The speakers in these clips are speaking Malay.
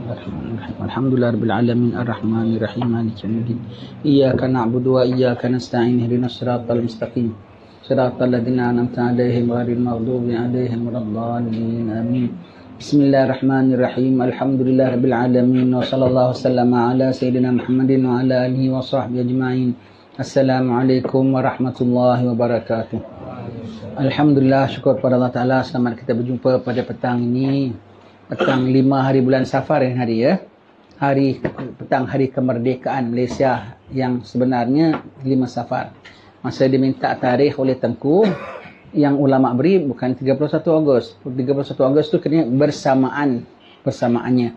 Alhamdulillahirabbil alamin arrahmanir rahim maliki yaumiddin. Iyyaka na'budu wa iyyaka nasta'in ihdinas siratal mustaqim. Siratal ladzina an'amta 'alaihim ghairil maghdubi 'alaihim waladdallin. Amin. Bismillahirrahmanirrahim. Alhamdulillahirabbil alamin wa sallallahu wasallama ala sayyidina Muhammadin wa ala alihi wa sahbihi ajma'in. Assalamualaikum warahmatullahi wabarakatuh. Alhamdulillah, syukur kepada Allah Ta'ala. Selamat kita berjumpa pada petang ini, petang 5 hari bulan Safar hari ya. Petang hari kemerdekaan Malaysia yang sebenarnya 5 Safar. Masa diminta tarikh oleh Tengku, yang ulama beri bukan 31 Ogos. 31 Ogos tu kena bersamaannya.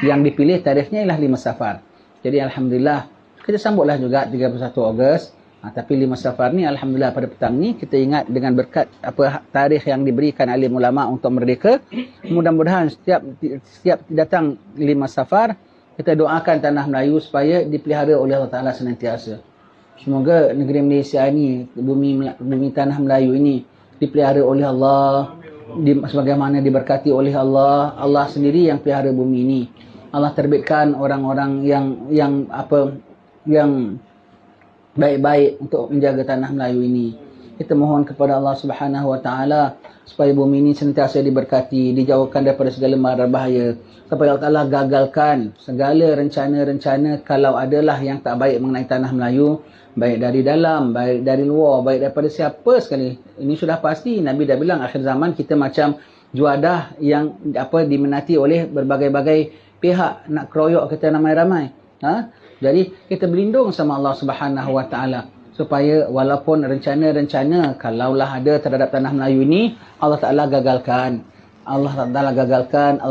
Yang dipilih tarikhnya ialah 5 Safar. Jadi alhamdulillah kita sambutlah juga 31 Ogos. Tapi 5 Safar ni alhamdulillah pada petang ni kita ingat dengan berkat tarikh yang diberikan alim ulama untuk merdeka. Mudah-mudahan setiap datang 5 Safar kita doakan tanah Melayu supaya dipelihara oleh Allah Taala senantiasa. Semoga negeri Malaysia ni, bumi tanah Melayu ini dipelihara oleh Allah, sebagaimana diberkati oleh Allah. Allah sendiri yang pelihara bumi ini. Allah terbitkan orang-orang yang baik-baik untuk menjaga tanah Melayu ini. Kita mohon kepada Allah Subhanahu Wa Taala supaya bumi ini sentiasa diberkati, dijauhkan daripada segala mara bahaya. Supaya Allah Taala gagalkan segala rencana-rencana kalau adalah yang tak baik mengenai tanah Melayu, baik dari dalam, baik dari luar, baik daripada siapa sekali. Ini sudah pasti Nabi dah bilang akhir zaman kita macam juadah yang diminati oleh berbagai-bagai pihak nak keroyok kita ramai-ramai. Jadi kita berlindung sama Allah Subhanahu Wa Taala supaya walaupun rencana-rencana kalaulah ada terhadap tanah Melayu ini Allah Taala gagalkan. Allah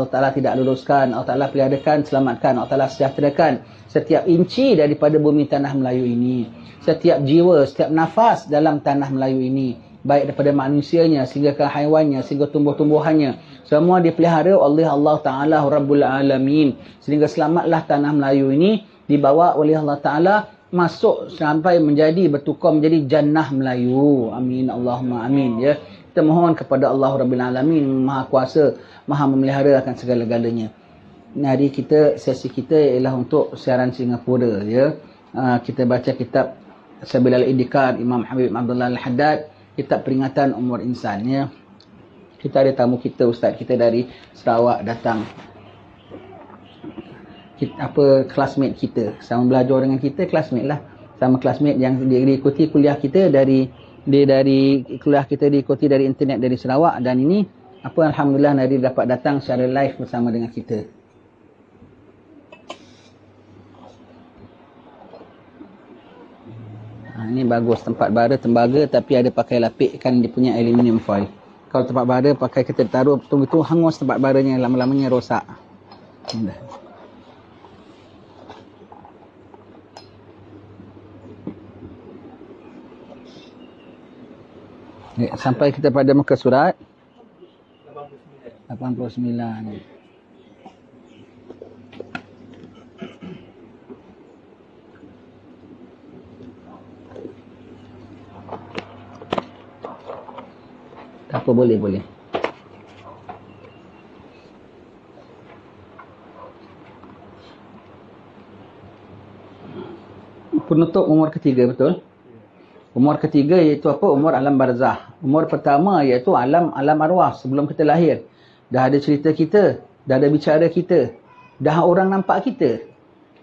Taala tidak luluskan, Allah Taala peliharakan, selamatkan, Allah Taala sejahterakan setiap inci daripada bumi tanah Melayu ini. Setiap jiwa, setiap nafas dalam tanah Melayu ini, baik daripada manusianya sehingga ke haiwannya, sehingga tumbuh-tumbuhannya, semua dipelihara oleh Allah Taala Rabbul Alamin. Sehingga selamatlah tanah Melayu ini dibawa oleh Allah Ta'ala masuk sampai bertukar menjadi Jannah Melayu. Amin. Allahumma amin. Ya. Kita mohon kepada Allah Rabbil Alamin, Maha Kuasa, Maha Memelihara akan segala-galanya. Hari sesi kita ialah untuk siaran Singapura. Ya. Kita baca kitab Sabil al-Idikar, Imam Habib Abdullah Al-Haddad, kitab peringatan umur insan. Ya. Kita ada tamu kita, ustaz kita dari Sarawak datang. Classmate kita sama belajar dengan kita, classmate lah, sama classmate yang diikuti kuliah kita dari kuliah kita diikuti dari internet dari Sarawak, dan ini alhamdulillah Nadia dapat datang secara live bersama dengan kita. Ini bagus, tempat bara tembaga tapi ada pakai lapik kan, dia punya aluminium foil. Kalau tempat bara pakai kita taruh betul-betul hangus, tempat baranya lama-lamanya rosak. Sampai kita pada muka surat 89. Apa boleh. Penutup umur ketiga, betul? Umur ketiga iaitu umur alam barzah. Umur pertama iaitu alam arwah, sebelum kita lahir. Dah ada cerita kita, dah ada bicara kita, dah orang nampak kita.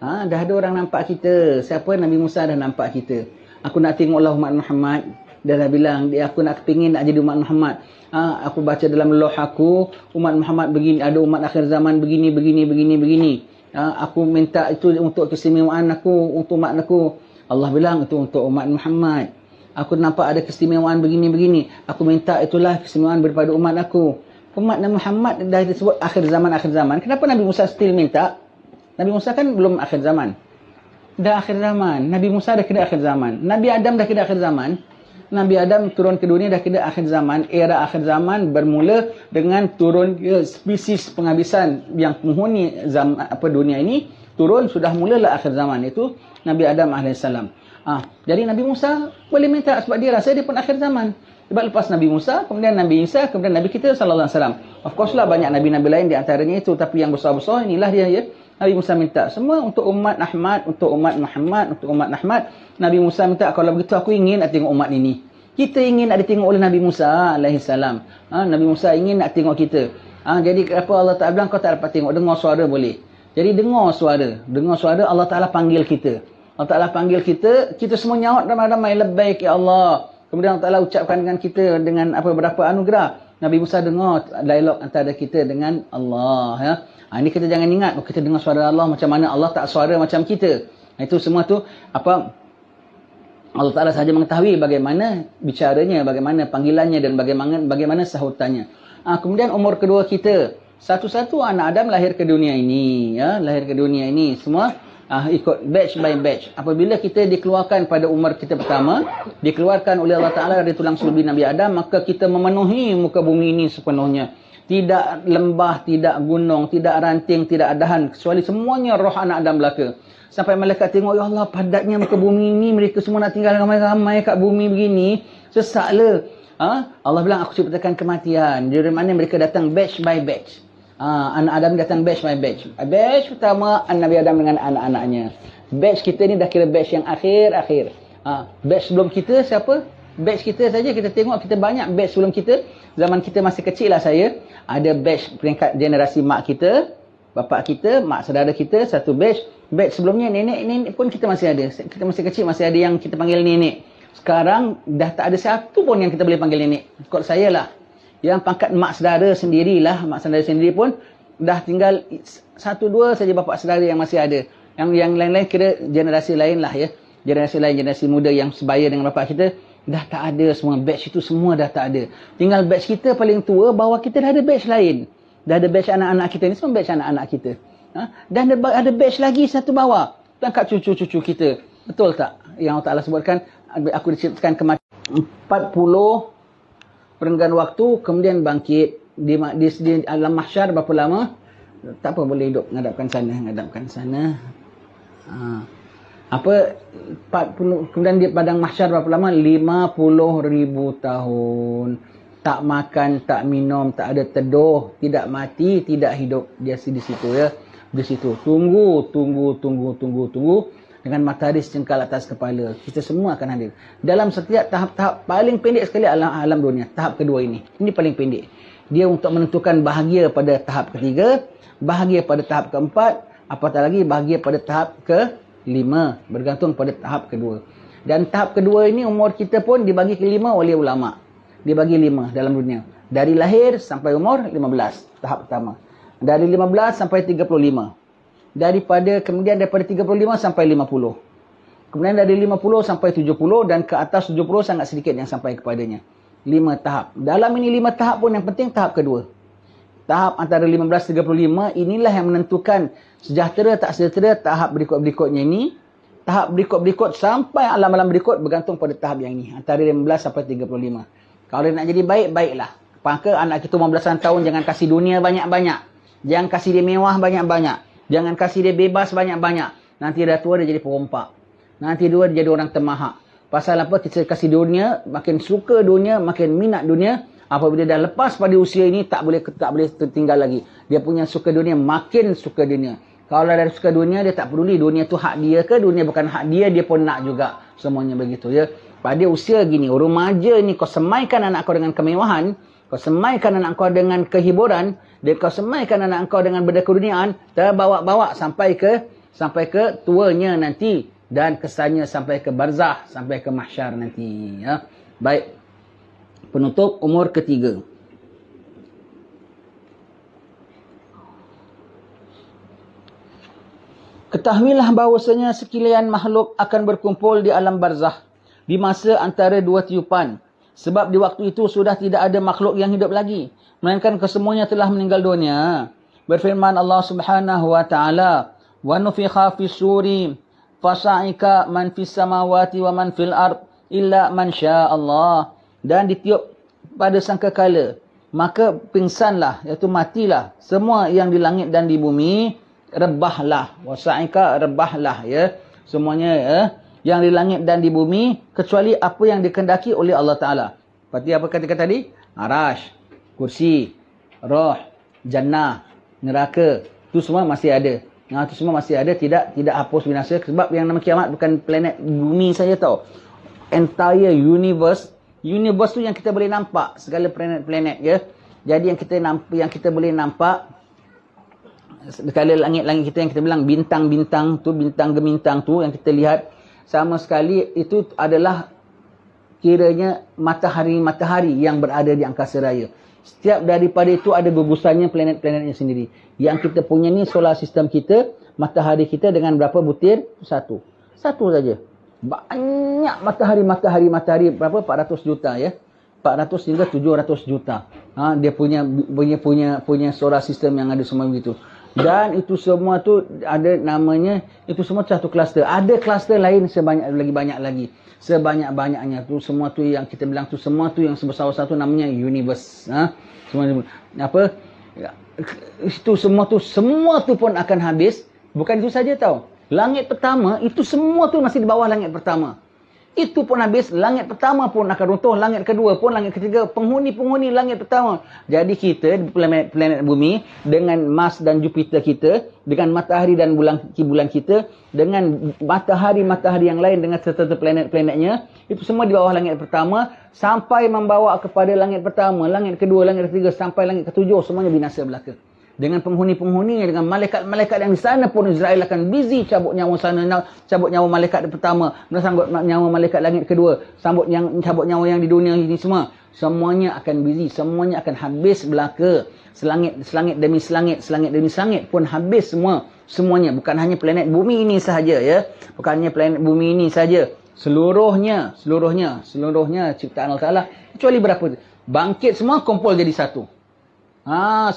Dah ada orang nampak kita. Siapa? Nabi Musa dah nampak kita. Aku nak tengoklah umat Muhammad. Dia dah bilang, aku nak kepingin nak jadi umat Muhammad. Aku baca dalam loh aku, umat Muhammad begini, ada umat akhir zaman begini. Aku minta itu untuk keistimewaan aku, untuk umat aku. Allah bilang itu untuk umat Muhammad. Aku nampak ada keistimewaan begini. Aku minta itulah keistimewaan daripada umat aku. Umat Nabi Muhammad dah disebut akhir zaman. Kenapa Nabi Musa still minta? Nabi Musa kan belum akhir zaman. Dah akhir zaman. Nabi Musa dah kena akhir zaman. Nabi Adam dah kena akhir zaman. Nabi Adam turun ke dunia dah kena akhir zaman. Era akhir zaman bermula dengan turun spesies penghabisan yang penghuni dunia ini. Turun, sudah mulalah akhir zaman. Itu Nabi Adam AS. Jadi Nabi Musa boleh minta sebab dia rasa dia pun akhir zaman. Sebab lepas Nabi Musa, kemudian Nabi Isa, kemudian Nabi kita sallallahu alaihi wasallam. Of course lah banyak nabi-nabi lain di antaranya itu, tapi yang besar-besar inilah dia ya. Nabi Musa minta. Semua untuk umat Ahmad, untuk umat Muhammad, untuk umat Ahmad. Nabi Musa minta, kalau begitu aku ingin nak tengok umat ini. Kita ingin nak ditengok oleh Nabi Musa alaihissalam. Nabi Musa ingin nak tengok kita. Jadi apa Allah Ta'ala bilang, kau tak dapat tengok, dengar suara boleh. Jadi dengar suara Allah Ta'ala panggil kita. Allah Ta'ala panggil kita, kita semua nyaut ramai-ramai, labbaik ya Allah. Kemudian Allah Ta'ala ucapkan dengan kita dengan berapa anugerah. Nabi Musa dengar dialog antara kita dengan Allah. Ya. Ini kita jangan ingat, kita dengar suara Allah macam mana, Allah tak suara macam kita. Itu semua tu Allah Ta'ala sahaja mengetahui bagaimana bicaranya, bagaimana panggilannya dan bagaimana sahutannya. Kemudian umur kedua kita. Satu-satu anak Adam lahir ke dunia ini. Ya, lahir ke dunia ini. Semua ikut batch by batch. Apabila kita dikeluarkan pada umur kita pertama, dikeluarkan oleh Allah Ta'ala dari tulang sulbi Nabi Adam, maka kita memenuhi muka bumi ini sepenuhnya. Tidak lembah, tidak gunung, tidak ranting, tidak adahan. Kecuali semuanya roh anak Adam belaka. Sampai malaikat tengok, ya Allah, padatnya muka bumi ini. Mereka semua nak tinggal ramai-ramai kat bumi begini. Sesaklah. Allah bilang, aku ciptakan kematian. Dari mana mereka datang batch by batch. Anak Adam datang batch by batch. Batch pertama, Nabi Adam dengan anak-anaknya. Batch kita ni dah kira batch yang akhir-akhir. Batch sebelum kita siapa? Batch kita saja kita tengok, kita banyak batch sebelum kita. Zaman kita masih kecil lah saya. Ada batch peringkat generasi mak kita, bapak kita, mak saudara kita, satu batch. Batch sebelumnya nenek pun kita masih ada. Kita masih kecil, masih ada yang kita panggil nenek. Sekarang dah tak ada satu pun yang kita boleh panggil nenek. Kot saya lah. Yang pangkat mak saudara sendirilah, mak saudara sendiri pun dah tinggal satu dua saja bapak saudara yang masih ada. Yang lain-lain kira generasi lain lah ya. Generasi lain, generasi muda yang sebaya dengan bapak kita, dah tak ada semua. Batch itu semua dah tak ada. Tinggal batch kita paling tua, bawah kita dah ada batch lain. Dah ada batch anak-anak kita ni, semua batch anak-anak kita. Dan ada batch lagi satu bawah. Tangkap cucu-cucu kita. Betul tak? Yang Allah Ta'ala sebutkan, aku diciptakan kematian 40 perenggan waktu, kemudian bangkit di alam mahsyar berapa lama? Tak apa, boleh hidup ngadapkan sana. 40, kemudian di padang mahsyar berapa lama? 50,000 tahun. Tak makan, tak minum, tak ada teduh, tidak mati, tidak hidup. Dia di situ ya. Di situ tunggu dengan matahari secengkal atas kepala. Kita semua akan hadir. Dalam setiap tahap-tahap paling pendek sekali alam dunia. Tahap kedua ini. Ini paling pendek. Dia untuk menentukan bahagia pada tahap ketiga, bahagia pada tahap keempat, apatah lagi bahagia pada tahap kelima. Bergantung pada tahap kedua. Dan tahap kedua ini umur kita pun dibagi ke 5 oleh ulama. Dibagi 5 dalam dunia. Dari lahir sampai umur 15. Tahap pertama. Dari 15 sampai 35. Kemudian daripada 35 sampai 50. Kemudian dari 50 sampai 70 dan ke atas 70 sangat sedikit yang sampai kepadanya. 5 tahap. Dalam ini 5 tahap pun yang penting tahap kedua. Tahap antara 15-35 inilah yang menentukan sejahtera tak sejahtera tahap berikut-berikutnya ini. Tahap berikut-berikut sampai alam-alam berikut bergantung pada tahap yang ini. Antara 15 sampai 35. Kalau dia nak jadi baik, baiklah. Maka anak kita 15 tahun jangan kasih dunia banyak-banyak. Jangan kasih dia mewah banyak-banyak. Jangan kasih dia bebas banyak-banyak. Nanti dah tua dia jadi perompak. Nanti dia jadi orang temahak. Pasal apa? Kita kasih dunia, makin suka dunia, makin minat dunia. Apabila dia dah lepas pada usia ini, tak boleh tertinggal lagi. Dia punya suka dunia, makin suka dunia. Kalau dia suka dunia, dia tak peduli dunia tu hak dia ke, dunia bukan hak dia, dia pun nak juga. Semuanya begitu ya. Pada usia gini, remaja ni kau semaikan anak kau dengan kemewahan, kau semaikan anak kau dengan kehiburan, dan kau semaikan anak kau dengan benda keduniaan, terbawa-bawa sampai ke tuanya nanti, dan kesannya sampai ke barzah, sampai ke mahsyar nanti ya. Baik. Penutup umur ketiga. Ketahuilah bahawasanya sekalian makhluk akan berkumpul di alam barzah di masa antara dua tiupan. Sebab di waktu itu sudah tidak ada makhluk yang hidup lagi, melainkan kesemuanya telah meninggal dunia. Berfirman Allah Subhanahu wa taala, "Wa nufikha fis suri fasa'ika man fis samawati wa man fil ard illa man syaa Allah." Dan ditiup pada sangkakala, maka pingsanlah, iaitu matilah semua yang di langit dan di bumi, rebahlah. Wasa'ika, rebahlah ya. Semuanya ya. Yang di langit dan di bumi, kecuali apa yang dikehendaki oleh Allah Ta'ala. Seperti apa kata tadi? Arash, kursi, roh, jannah, neraka. Itu semua masih ada. Itu semua masih ada, tidak hapus binasa. Sebab yang nama kiamat bukan planet bumi saja tau. Entire universe tu yang kita boleh nampak, segala planet-planet ya. Jadi yang kita boleh nampak, segala langit-langit kita yang kita bilang bintang-bintang tu, bintang gemintang tu yang kita lihat, sama sekali itu adalah kiranya matahari-matahari yang berada di angkasa raya. Setiap daripada itu ada gugusannya planet-planetnya sendiri. Yang kita punya ni solar system kita, matahari kita dengan berapa butir? Satu saja. Banyak matahari berapa? 400 juta ya. 400 hingga 700 juta. Dia punya solar system yang ada semua begitu. Dan itu semua tu ada namanya, itu semua satu kluster. Ada kluster lain banyak lagi. Sebanyak-banyaknya tu semua tu yang kita bilang tu semua tu yang sebesar satu namanya universe. Semua apa? Itu semua tu pun akan habis. Bukan itu saja tau. Langit pertama, itu semua tu masih di bawah langit pertama. Itu pun habis, langit pertama pun akan runtuh, langit kedua pun, langit ketiga, penghuni langit pertama. Jadi kita, planet bumi, dengan Mars dan Jupiter kita, dengan matahari dan bulan kita, dengan matahari yang lain, dengan serta planet-planetnya, itu semua di bawah langit pertama, sampai membawa kepada langit pertama, langit kedua, langit ketiga, sampai langit ketujuh, semuanya binasa belaka. Dengan penghuni-penghuninya, dengan malaikat-malaikat yang di sana pun Israel akan busy cabut nyawa sana, cabut nyawa malaikat pertama, sambut nyawa malaikat langit kedua, cabut nyawa yang di dunia ini semua. Semuanya akan busy, semuanya akan habis belaka. Selangit demi selangit pun habis semuanya. Bukan hanya planet bumi ini sahaja ya. Bukan hanya planet bumi ini sahaja. Seluruhnya ciptaan Allah Ta'ala. Kecuali berapa? Bangkit semua, kumpul jadi satu.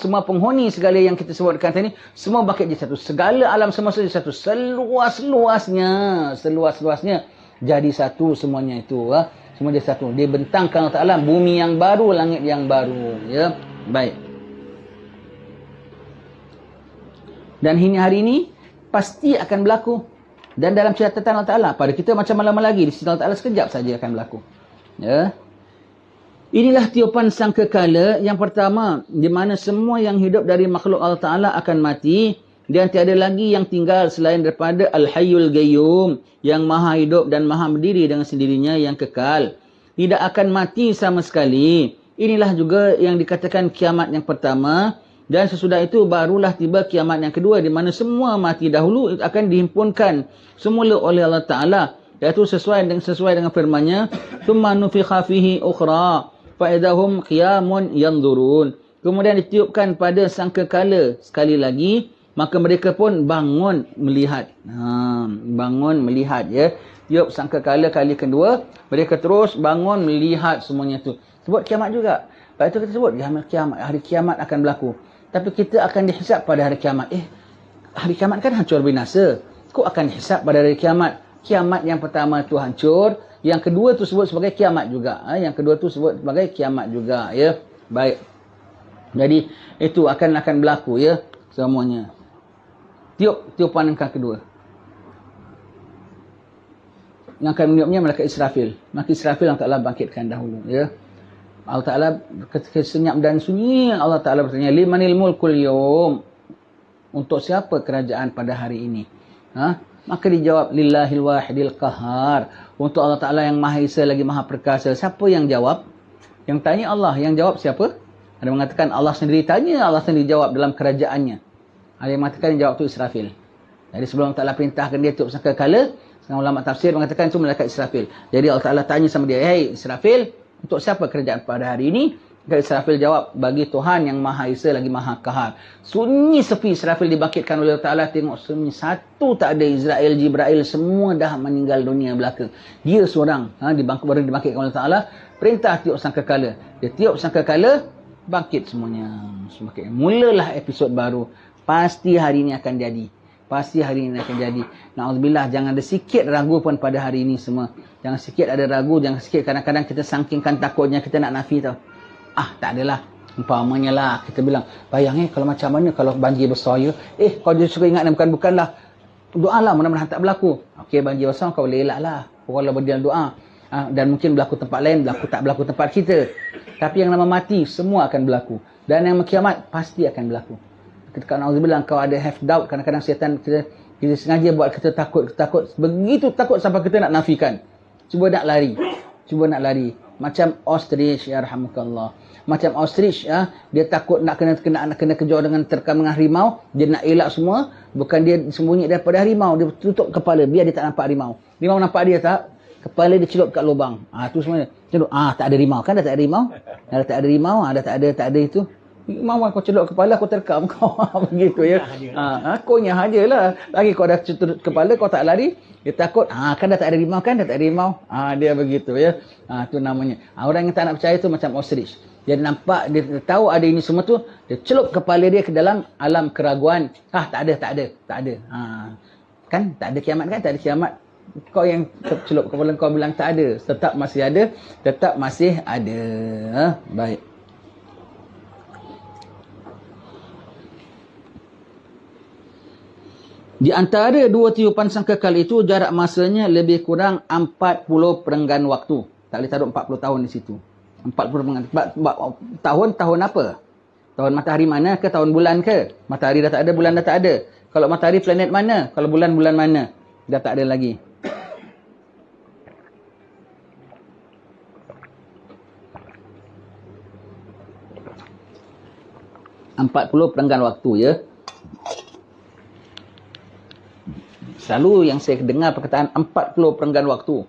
Semua penghuni segala yang kita sebutkan tadi, semua bangkit jadi satu. Segala alam semesta jadi satu. Seluas-luasnya jadi satu semuanya itu. Semua jadi satu. Dia bentangkan Allah Ta'ala bumi yang baru, langit yang baru. Ya, baik. Dan hari ini pasti akan berlaku. Dan dalam catatan Allah Ta'ala, pada kita macam lama lagi, di sisi Allah Ta'ala sekejap saja akan berlaku. Ya. Inilah tiupan sangkakala yang pertama, di mana semua yang hidup dari makhluk Allah Ta'ala akan mati, dan tiada lagi yang tinggal selain daripada Al-Hayyul Qayyum, yang maha hidup dan maha berdiri dengan sendirinya yang kekal. Tidak akan mati sama sekali. Inilah juga yang dikatakan kiamat yang pertama, dan sesudah itu barulah tiba kiamat yang kedua, di mana semua mati dahulu akan dihimpunkan semula oleh Allah Ta'ala, iaitu sesuai dengan firman-Nya, "Tsumma nufikha fihi ukhra fa'idahum qiyamun yanzurun." Kemudian ditiupkan pada sangkakala sekali lagi, maka mereka pun bangun melihat. Bangun melihat ya. Tiup sangkakala kali kedua, mereka terus bangun melihat semuanya tu. Sebut kiamat juga. Lepas itu kita sebut hari kiamat akan berlaku. Tapi kita akan dihisap pada hari kiamat. Hari kiamat kan hancur binasa. Kok akan dihisap pada hari kiamat? Kiamat yang pertama tu hancur, yang kedua tu sebut sebagai kiamat juga. Yang kedua tu sebut sebagai kiamat juga ya. Baik. Jadi itu akan berlaku ya semuanya. Tiupan yang kedua. Yang akan meniupnya malaikat Israfil. Malaikat Israfil Allah Ta'ala bangkitkan dahulu ya. Allah Ta'ala ketika senyap dan sunyi, Allah Ta'ala bertanya, "Limanil mulkul yawm?" Untuk siapa kerajaan pada hari ini? Maka dijawab, "Lillahil wahidil qahar." Untuk Allah Ta'ala yang Maha Esa lagi Maha Perkasa. Siapa yang jawab? Yang tanya Allah. Yang jawab siapa? Ada yang mengatakan Allah sendiri tanya, Allah sendiri jawab dalam kerajaannya. Ada yang mengatakan yang jawab tu Israfil. Jadi sebelum Allah Ta'ala perintahkan dia tiup sangkakala, setengah ulama tafsir mengatakan itu malaikat Israfil. Jadi Allah Ta'ala tanya sama dia, "Hei Israfil, untuk siapa kerajaan pada hari ini?" Malaikat Israfil jawab, "Bagi Tuhan yang Maha Esa lagi Maha Kahar." Sunyi sepi, Israfil dibangkitkan oleh Allah Ta'ala. Tengok sunyi, satu tak ada. Israel, Jibril, semua dah meninggal dunia belaka. Dia seorang baru dibangkitkan oleh Allah Ta'ala. Perintah tiup sangkakala. Dia tiup sangkakala, bangkit semuanya. Mulalah episod baru. Pasti hari ini akan jadi. Na'udzubillah, jangan ada sikit ragu pun pada hari ini semua. Jangan sikit ada ragu, jangan sikit kadang-kadang kita sangkingkan takutnya kita nak nafi tau. Tak adalah. Umpamanya lah kita bilang, bayang kalau macam mana kalau banjir besar ya. Kau dia suka ingat bukanlah. Doa lah mudah-mudahan tak berlaku. Okey, banjir besar kau boleh elak lah. Kalau berdiam doa. Dan mungkin berlaku tempat lain, tak berlaku tempat kita. Tapi yang nama mati semua akan berlaku. Dan yang kiamat pasti akan berlaku. Ketika nauzubillah kau ada have doubt, kadang-kadang syaitan kita sengaja buat kita takut, begitu takut sampai kita nak nafikan. Cuba nak lari. Macam ostrich, ya rahmukallah. Macam ostrich, ya, dia takut nak kena kejar dengan terkam dengan harimau, dia nak elak semua, bukan dia sembunyi daripada harimau, dia tutup kepala biar dia tak nampak harimau. Harimau nampak dia tak? Kepala dia celup kat lubang. Tu semuanya. Celup. Tak ada harimau. Kan dah tak ada harimau? Dah tak ada harimau, dah tak ada itu. Mau kau celup kepala, aku terkam kau. Begitu ya. Kau hajalah. Lagi kau dah celup kepala, kau tak lari, dia takut. Kan dah tak ada harimau, kan dah tak ada harimau. Dia begitu ya. Tu namanya. Orang yang tak nak percaya tu macam ostrich. Dia nampak, dia tahu ada ini semua tu, dia celup kepala dia ke dalam alam keraguan. Tak ada. Kan tak ada kiamat kan? Tak ada kiamat. Kau yang celup kepala kau bilang tak ada. Tetap masih ada. Baik. Di antara dua tiupan sangkakal itu, jarak masanya lebih kurang 40 perenggan waktu. Tak boleh taruh 40 tahun di situ. 40 tahun apa? Tahun matahari mana ke? Tahun bulan ke? Matahari dah tak ada, bulan dah tak ada. Kalau matahari planet mana? Kalau bulan mana? Dah tak ada lagi. Empat puluh perenggan waktu ya. Selalu yang saya dengar perkataan 40 perenggan waktu.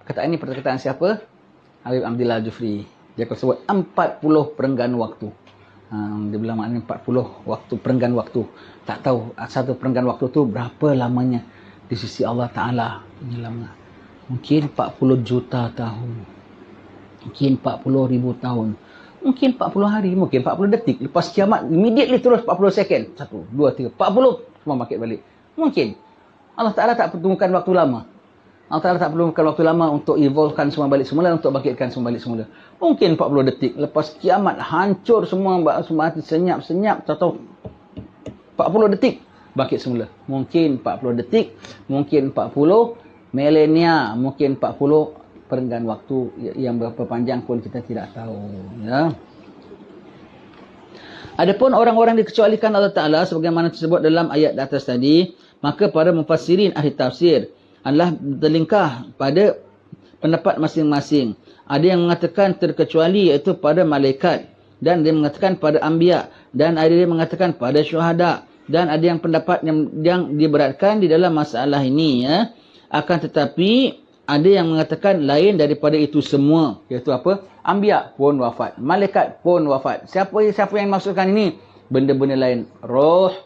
Perkataan ini perkataan siapa? Habib Abdillah Jufri. Dia sebut 40 perenggan waktu. Dia bilang maknanya 40 waktu, perenggan waktu. Tak tahu satu perenggan waktu tu berapa lamanya di sisi Allah Ta'ala. Mungkin 40 juta tahun. Mungkin 40 ribu tahun. Mungkin 40 hari. Mungkin 40 detik. Lepas kiamat, immediately terus 40 second. 1, 2, 3, 40. Semua bangkit balik. Mungkin. Allah Ta'ala tak perlukan waktu lama. Allah Ta'ala tak perlukan waktu lama untuk evolvekan semua balik semula, untuk bangkitkan semua balik semula. Mungkin 40 detik. Lepas kiamat, hancur semua mati senyap-senyap. Atau 40 detik, bangkit semula. Mungkin 40 detik, mungkin 40 milenia, mungkin 40 perenggan waktu yang berapa panjang pun kita tidak tahu. Ya. Adapun orang-orang dikecualikan Allah Ta'ala sebagaimana tersebut dalam ayat di atas tadi, maka para mufassirin ahli tafsir adalah terlingkah pada pendapat masing-masing. Ada yang mengatakan terkecuali iaitu pada malaikat, dan dia mengatakan pada anbiya, dan ada yang mengatakan pada syuhada, dan ada yang pendapat yang diberatkan di dalam masalah ini ya. Akan tetapi ada yang mengatakan lain daripada itu semua, iaitu apa? Anbiya pun wafat, malaikat pun wafat. Siapa yang maksudkan ini? Benda-benda lain, roh,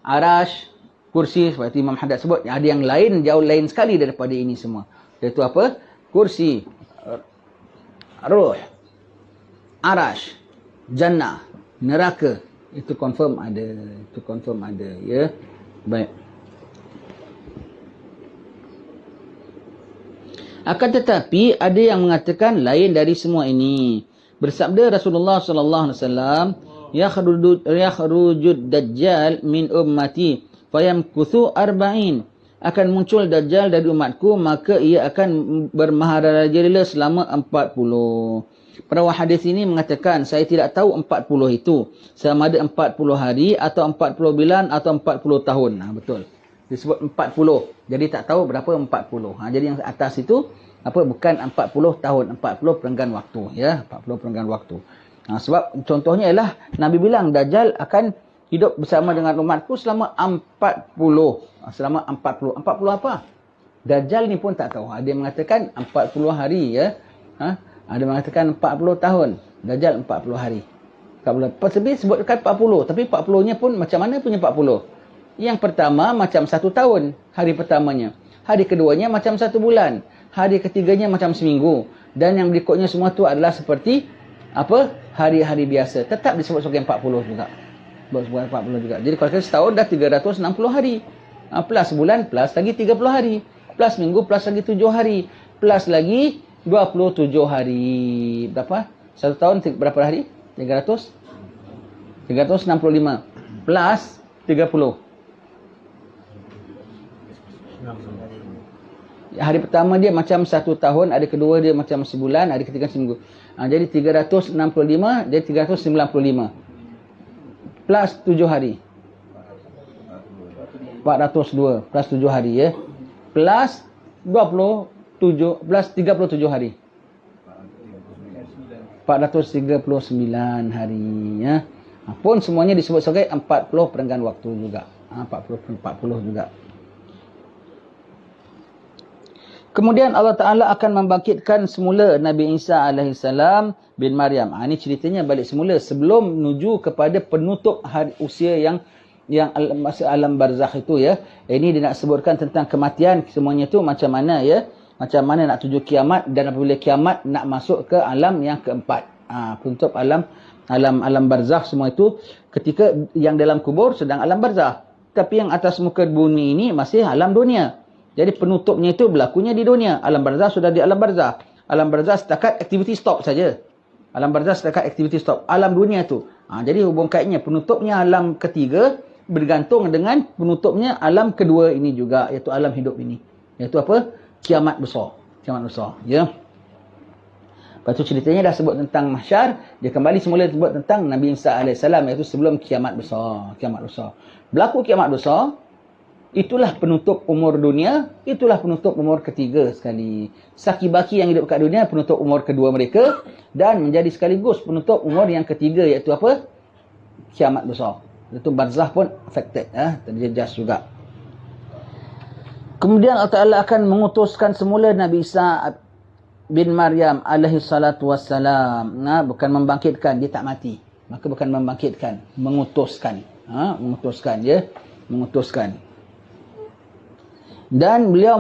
arash, kursi, seperti Imam Haddad sebut, ada yang lain, jauh lain sekali daripada ini semua. Iaitu apa? Kursi, roh, arash, jannah, neraka. Itu confirm ada. Ya. Baik. Akan tetapi ada yang mengatakan lain dari semua ini. Bersabda Rasulullah sallallahu alaihi wasallam, yakhrujud dajjal min ummati fayamkuthu arba'in. Akan muncul dajjal dari umatku, maka ia akan bermaharajalela selama 40. Perawi hadis ini mengatakan, saya tidak tahu 40 itu sama ada 40 hari atau 40 bulan atau 40 tahun. Betul. Disebut 40. Jadi tak tahu berapa 40. Jadi yang atas itu bukan 40 tahun, 40 perenggan waktu ya, 40 perenggan waktu. Sebab contohnya ialah Nabi bilang Dajjal akan hidup bersama dengan umatku selama 40. Selama 40. 40 apa? Dajjal ni pun tak tahu. Ada yang mengatakan 40 hari ya. Ada yang mengatakan 40 tahun. Dajjal 40 hari. 40. Tapi sebutkan 40. Tapi 40-nya pun macam mana punya 40? Yang pertama macam 1 tahun, hari pertamanya. Hari keduanya macam 1 bulan. Hari ketiganya macam seminggu. Dan yang berikutnya semua tu adalah seperti hari-hari biasa. Tetap disebut sebagai 40 juga. Sebagai 40 juga. Jadi kalau kita setahun dah 360 hari. Plus bulan, plus lagi 30 hari. Plus minggu, plus lagi 7 hari. Plus lagi 27 hari. Berapa? 1 tahun berapa hari? 365. Plus 30. Hari pertama dia macam 1 tahun, hari kedua dia macam sebulan, hari ketiga seminggu. Jadi 365, jadi 395. Plus 7 hari. 402 plus 7 hari ya. Plus 27 plus 37 hari. 439 hari ya. Pun semuanya disebut sebagai 40 perenggan waktu juga. 40 juga. Kemudian Allah Ta'ala akan membangkitkan semula Nabi Isa alaihissalam bin Maryam. Ini ceritanya balik semula sebelum menuju kepada penutup hari usia yang masa alam barzakh itu ya. Ini dia nak sebutkan tentang kematian semuanya tu macam mana ya. Macam mana nak tuju kiamat dan apabila kiamat nak masuk ke alam yang keempat. Penutup alam barzakh semua itu ketika yang dalam kubur sedang alam barzakh. Tapi yang atas muka bumi ini masih alam dunia. Jadi penutupnya itu berlakunya di dunia. Alam barzakh sudah di alam barzakh. Alam barzakh setakat aktiviti stop saja. Alam barzakh setakat aktiviti stop. Alam dunia tu. Jadi hubung kaitnya penutupnya alam ketiga bergantung dengan penutupnya alam kedua ini juga, iaitu alam hidup ini. Iaitu apa? Kiamat besar. Kiamat besar. Ya. Lepas tu ceritanya dah sebut tentang mahsyar, dia kembali semula sebut tentang Nabi Isa AS, iaitu sebelum kiamat besar. Kiamat besar. Berlaku kiamat besar, itulah penutup umur dunia, itulah penutup umur ketiga sekali. Saki-baki yang hidup kat dunia, penutup umur kedua mereka, dan menjadi sekaligus penutup umur yang ketiga, iaitu apa? Kiamat besar. Itu barzakh pun affected, terjejas juga. Kemudian Allah Ta'ala akan mengutuskan semula Nabi Isa bin Maryam alaihi salatu wassalam. Bukan membangkitkan, dia tak mati. Maka bukan membangkitkan, mengutuskan. Mengutuskan, ya. Mengutuskan. Dan beliau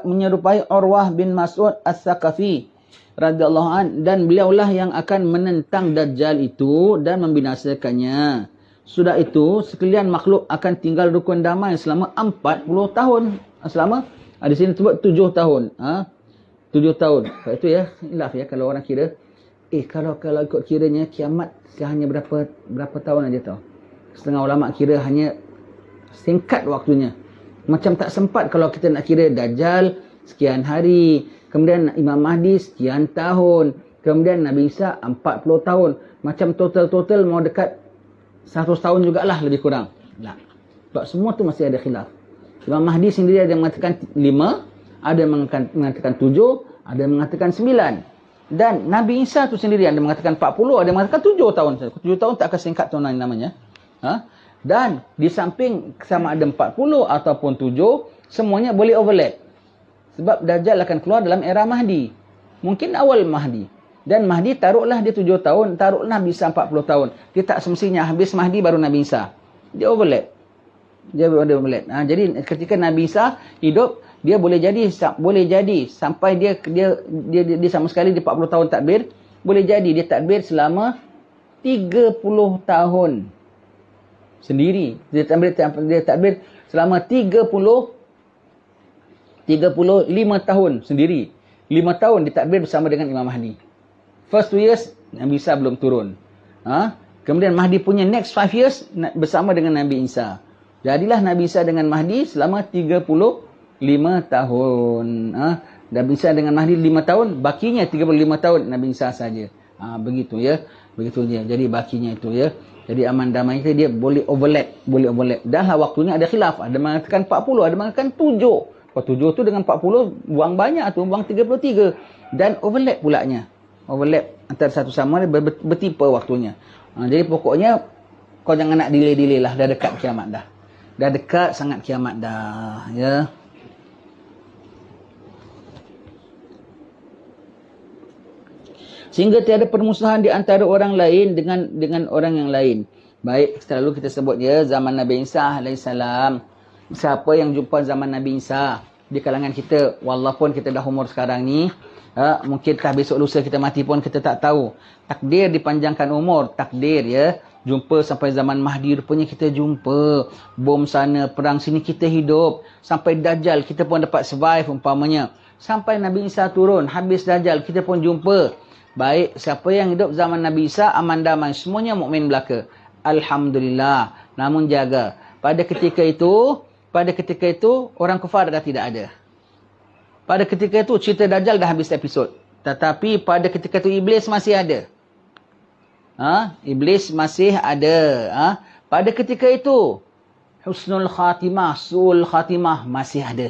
menyerupai Urwah bin Mas'ud As-Saqafi radhiyallahu an, dan beliaulah yang akan menentang Dajjal itu dan membinasakannya. Sudah itu, sekalian makhluk akan tinggal rukun damai selama 40 tahun. Selama, di sini sebut 7 tahun. 7 tahun. Sebab itu ya, hilaf ya kalau orang kira. Kalau ikut kiranya kiamat hanya berapa tahun aja tau. Setengah ulama kira hanya singkat waktunya. Macam tak sempat kalau kita nak kira Dajjal sekian hari. Kemudian Imam Mahdi sekian tahun. Kemudian Nabi Isa 40 tahun. Macam total mau dekat 100 tahun jugalah lebih kurang. Sebab semua tu masih ada khilaf. Imam Mahdi sendiri ada yang mengatakan 5, ada yang mengatakan 7, ada yang mengatakan 9. Dan Nabi Isa tu sendiri ada yang mengatakan 40, ada yang mengatakan 7 tahun. 7 tahun tak akan singkat tuan namanya. Dan di samping sama ada 40 ataupun 7, semuanya boleh overlap. Sebab Dajjal akan keluar dalam era Mahdi. Mungkin awal Mahdi. Dan Mahdi taruhlah dia 7 tahun, taruhlah Nabi Isa 40 tahun. Dia tak semestinya habis Mahdi baru Nabi Isa. Dia overlap. Jadi ketika Nabi Isa hidup, dia boleh jadi sampai dia sama sekali di 40 tahun takbir, boleh jadi dia takbir selama 30 tahun sendiri. Dia takbir selama 35 tahun sendiri. 5 tahun dia takbir bersama dengan Imam Mahdi. First 2 years Nabi Isa belum turun. Kemudian Mahdi punya next 5 years bersama dengan Nabi Isa. Jadilah Nabi Isa dengan Mahdi selama 35 tahun. Nabi Isa dengan Mahdi 5 tahun, bakinya 35 tahun Nabi Isa saja. Begitu ya. Begitu dia. Jadi bakinya itu ya. Jadi aman damai itu dia boleh overlap. Dah lah waktunya ada khilaf. Ada mengatakan 40, ada mengatakan 7. Kalau 7 tu dengan 40 buang banyak tu, buang 33. Dan overlap pulaknya. Overlap antara satu sama lain bertipe waktunya. Jadi pokoknya kau jangan nak delay lah, dah dekat kiamat dah. Dah dekat sangat kiamat dah, ya. Sehingga tiada permusuhan di antara orang lain dengan orang yang lain. Baik, selalu kita sebut ya zaman Nabi Isa alaihissalam. Siapa yang jumpa zaman Nabi Isa di kalangan kita, walaupun kita dah umur sekarang ni, mungkinkah besok lusa kita mati pun kita tak tahu. Takdir dipanjangkan umur, takdir ya. Jumpa sampai zaman Mahdi rupanya kita jumpa. Bom sana, perang sini kita hidup. Sampai Dajjal kita pun dapat survive umpamanya. Sampai Nabi Isa turun, habis Dajjal kita pun jumpa. Baik, siapa yang hidup zaman Nabi Isa aman damai, semuanya mukmin belaka. Alhamdulillah. Namun jaga, pada ketika itu orang kafir dah tidak ada. Pada ketika itu cerita Dajjal dah habis episod. Tetapi pada ketika itu Iblis masih ada. Iblis masih ada. Pada ketika itu husnul khatimah, suul khatimah masih ada.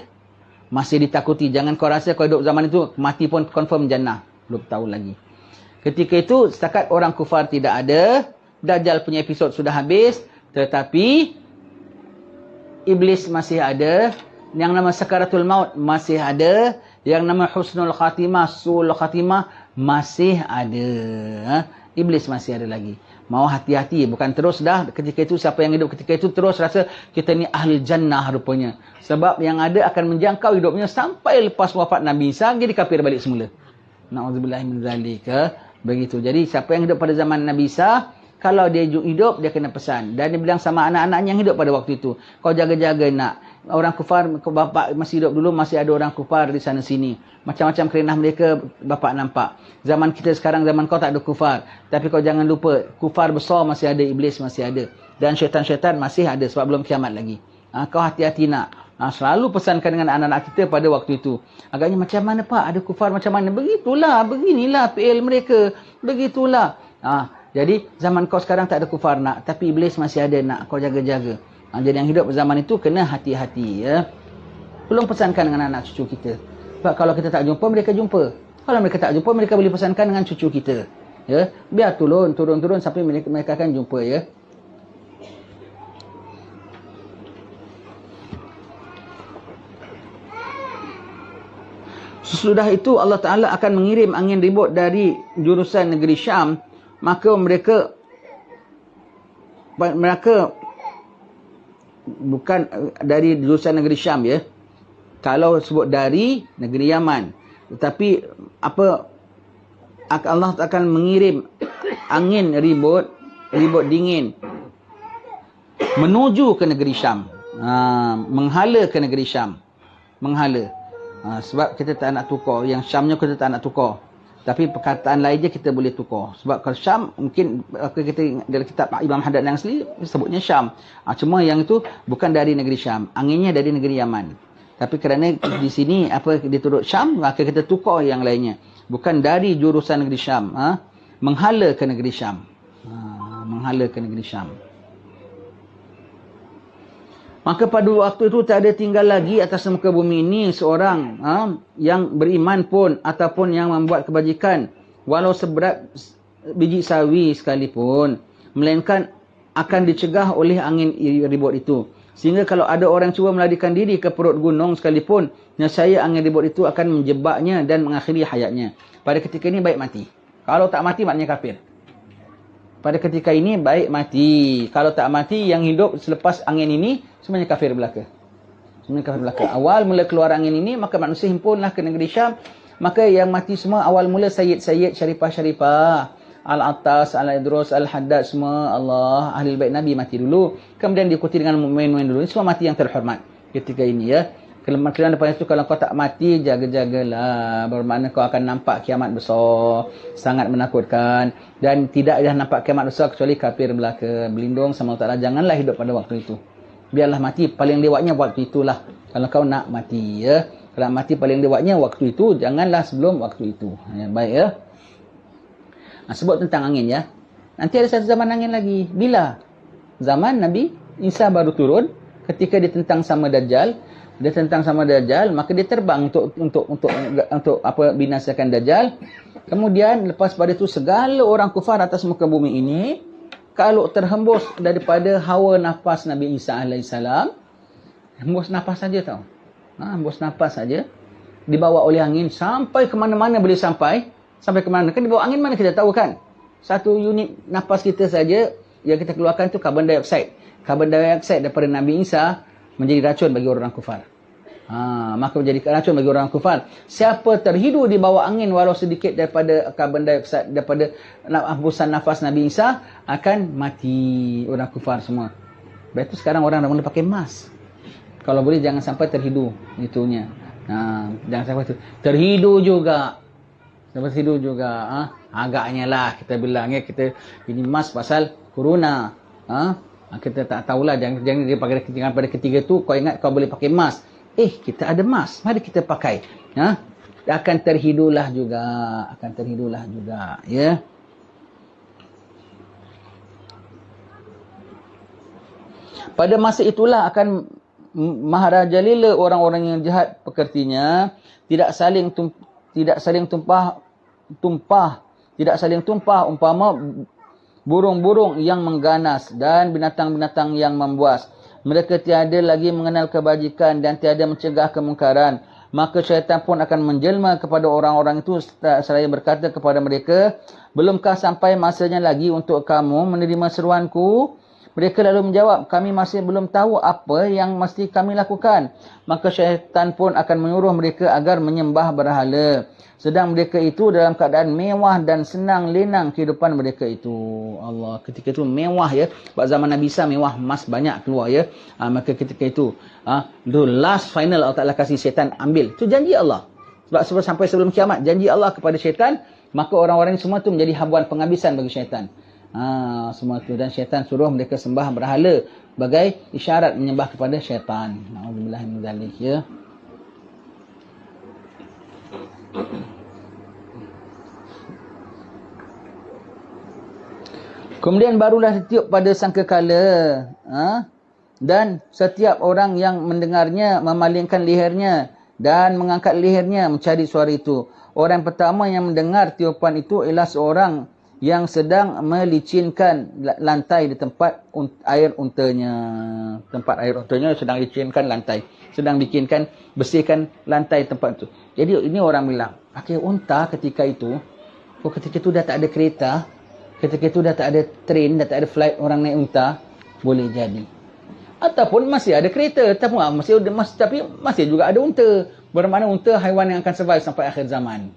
Masih ditakuti. Jangan kau rasa kau hidup zaman itu, mati pun confirm jannah. Belum tahu lagi. Ketika itu, setakat orang kufar tidak ada, Dajjal punya episod sudah habis, tetapi Iblis masih ada, yang nama sakaratul maut masih ada, yang nama husnul khatimah, suul khatimah masih ada. Iblis masih ada lagi. Mau hati-hati, bukan terus dah ketika itu siapa yang hidup ketika itu terus rasa kita ni ahli jannah rupanya. Sebab yang ada akan menjangkau hidupnya sampai lepas wafat Nabi Isa jadi kafir balik semula. Na'udzubillah min zalika. Begitu. Jadi siapa yang hidup pada zaman Nabi Isa, kalau dia hidup dia kena pesan. Dan dia bilang sama anak-anaknya yang hidup pada waktu itu, kau jaga-jaga nak. Orang kufar, bapak masih hidup dulu, masih ada orang kufar di sana sini. Macam-macam kerenah mereka bapak nampak. Zaman kita sekarang, zaman kau tak ada kufar. Tapi kau jangan lupa, kufar besar masih ada, iblis masih ada. Dan syaitan-syaitan masih ada sebab belum kiamat lagi. Kau hati-hati nak. Selalu pesankan dengan anak-anak kita pada waktu itu. Agaknya macam mana pak, ada kufar macam mana? Begitulah, beginilah PL mereka. Begitulah. Jadi zaman kau sekarang tak ada kufar nak. Tapi iblis masih ada nak. Kau jaga-jaga. Jadi yang hidup zaman itu kena hati-hati ya. Belum pesankan dengan anak cucu kita. Sebab kalau kita tak jumpa, mereka jumpa. Kalau mereka tak jumpa, mereka boleh pesankan dengan cucu kita. Ya, biar turun-turun sampai mereka akan jumpa ya. Sesudah itu Allah Ta'ala akan mengirim angin ribut dari jurusan negeri Syam. Maka mereka bukan dari jurusan negeri Syam ya. Kalau sebut dari negeri Yaman. Tetapi Allah akan mengirim angin ribut dingin menuju ke negeri Syam. Menghala ke negeri Syam. Menghala. Sebab kita tak nak tukar. Yang Syamnya kita tak nak tukar. Tapi perkataan lain je kita boleh tukar. Sebab kalau Syam, mungkin kita dalam kitab Imam Haddad yang asli, sebutnya Syam. Cuma yang itu bukan dari negeri Syam. Anginnya dari negeri Yaman. Tapi kerana di sini diturut Syam, maka kita tukar yang lainnya. Bukan dari jurusan negeri Syam. Menghala ke negeri Syam. Menghala ke negeri Syam. Maka pada waktu itu tak ada tinggal lagi atas muka bumi ini seorang yang beriman pun ataupun yang membuat kebajikan walau seberat biji sawi sekalipun, melainkan akan dicegah oleh angin ribut itu. Sehingga kalau ada orang cuba melarikan diri ke perut gunung sekalipun, nescaya angin ribut itu akan menjebaknya dan mengakhiri hayatnya. Pada ketika ini baik mati. Kalau tak mati maknanya kafir. Pada ketika ini baik mati. Kalau tak mati, yang hidup selepas angin ini semuanya kafir belaka. Semuanya kafir belaka. Awal mula keluar angin ini, maka manusia himpunlah ke negeri Syam. Maka yang mati semua awal mula Sayyid-Sayyid, Syarifah-Syarifah, Al-Attas, Al-Idrus, Al-Haddad, semua Allah, Ahli Bait Nabi mati dulu. Kemudian diikuti dengan mu'min-mu'min dulu. Ini semua mati yang terhormat ketika ini ya. Kelemahan depan itu kalau kau tak mati, jaga-jagalah. Bermakna kau akan nampak kiamat besar. Sangat menakutkan. Dan tidak ada nampak kiamat besar kecuali kafir belaka. Berlindung sama Allah Ta'ala. Janganlah hidup pada waktu itu. Biarlah mati. Paling lewatnya waktu itulah. Kalau kau nak mati ya. Kalau mati paling lewatnya waktu itu. Janganlah sebelum waktu itu. Ya, baik ya. Sebut tentang angin ya. Nanti ada satu zaman angin lagi. Bila? Zaman Nabi Isa baru turun. Ketika dia tentang sama Dajjal. Dia tentang sama Dajjal, maka dia terbang untuk binasakan Dajjal. Kemudian lepas pada itu segala orang kufar atas muka bumi ini kalau terhembus daripada hawa nafas Nabi Isa alaihissalam, hembus nafas saja tau. Hembus nafas saja dibawa oleh angin sampai ke mana-mana boleh sampai ke mana. Kan dibawa angin mana kita tahu kan? Satu unit nafas kita saja yang kita keluarkan itu karbon dioksida. Karbon dioksida daripada Nabi Isa menjadi racun bagi orang kufar. Maka menjadi racun bagi orang kufar. Siapa terhidu di bawah angin walau sedikit daripada karbon dioksida, daripada hembusan nafas Nabi Isa, akan mati orang kufar semua. Berarti sekarang orang dah mula pakai mask. Kalau boleh jangan sampai terhidu itunya. Jangan sampai terhidu juga. Sampai terhidu juga. Agaknya lah kita bilang ya, kita ini mask pasal corona. Kita tak tahulah, jangan dia pakai pada ketiga tu kau ingat kau boleh pakai mask. Kita ada mask, mari kita pakai. Akan terhidulah juga, ya. Pada masa itulah akan maharajalila orang-orang yang jahat pekertinya, tidak saling tumpah umpama burung-burung yang mengganas dan binatang-binatang yang membuas. Mereka tiada lagi mengenal kebajikan dan tiada mencegah kemungkaran. Maka syaitan pun akan menjelma kepada orang-orang itu seraya berkata kepada mereka, belumkah sampai masanya lagi untuk kamu menerima seruanku? Mereka lalu menjawab, kami masih belum tahu apa yang mesti kami lakukan. Maka syaitan pun akan menyuruh mereka agar menyembah berhala. Sedang mereka itu dalam keadaan mewah dan senang lenang kehidupan mereka itu. Allah, ketika itu mewah ya. Sebab zaman Nabi Isa mewah, emas banyak keluar ya. Maka ketika itu, the last final Allah Ta'ala kasih syaitan ambil. Itu janji Allah. Sebab sampai sebelum kiamat, janji Allah kepada syaitan, maka orang-orang ini semua itu menjadi habuan penghabisan bagi syaitan. Semua itu, dan syaitan suruh mereka sembah berhala sebagai isyarat menyembah kepada syaitan. Na'udzubillah min dzalik ya. Kemudian barulah ditiup pada sangkakala, dan setiap orang yang mendengarnya memalingkan lehernya dan mengangkat lehernya mencari suara itu. Orang pertama yang mendengar tiupan itu ialah seorang yang sedang melicinkan lantai di tempat air untanya. Tempat air untanya sedang licinkan lantai. Sedang bersihkan lantai tempat itu. Jadi ini orang bilang, pakai unta ketika itu dah tak ada kereta, ketika itu dah tak ada train, dah tak ada flight orang naik unta, boleh jadi. Ataupun masih ada kereta, tapi masih juga ada unta. Bermakna unta haiwan yang akan survive sampai akhir zaman.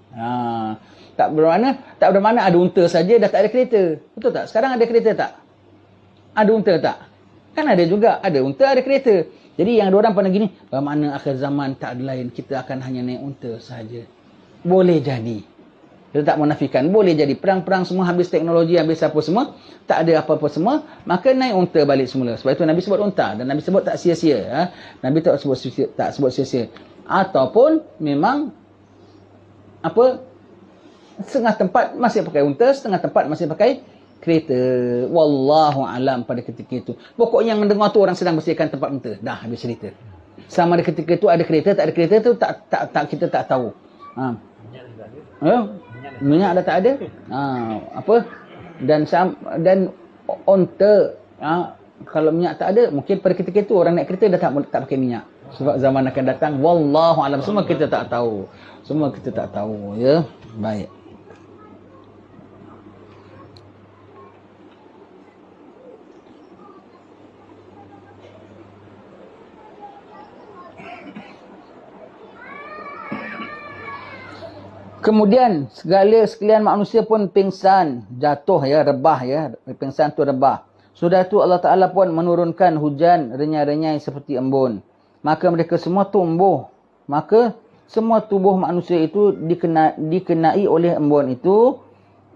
Tak bermakna ada unta saja dah tak ada kereta. Betul tak? Sekarang ada kereta tak? Ada unta tak? Kan ada juga. Ada unta, ada kereta. Jadi yang diorang pandang gini, bermakna akhir zaman tak ada lain. Kita akan hanya naik unta saja. Boleh jadi. Kita tak menafikan. Boleh jadi. Perang-perang semua habis teknologi, habis apa semua. Tak ada apa-apa semua. Maka naik unta balik semula. Sebab itu Nabi sebut unta. Dan Nabi sebut tak sia-sia. Nabi tak sebut sia-sia. Ataupun memang setengah tempat masih pakai unta, setengah tempat masih pakai kereta. Wallahu alam pada ketika itu. Pokoknya yang mendengar tu orang sedang bersihkan tempat unta. Dah habis cerita. Sama ada ketika itu ada kereta, tak ada kereta tu tak kita tak tahu. Minyak dah tak ada. Dan unta, kalau minyak tak ada, mungkin pada ketika itu orang naik kereta dah tak pakai minyak. Sebab zaman akan datang, wallahu alam, semua kita tak tahu. Semua kita tak tahu ya. Baik. Kemudian sekalian manusia pun pingsan, jatuh ya, rebah ya, pingsan tu rebah. Sudah tu Allah Ta'ala pun menurunkan hujan renyai-renyai seperti embun. Maka mereka semua tumbuh. Maka semua tubuh manusia itu dikenai oleh embun itu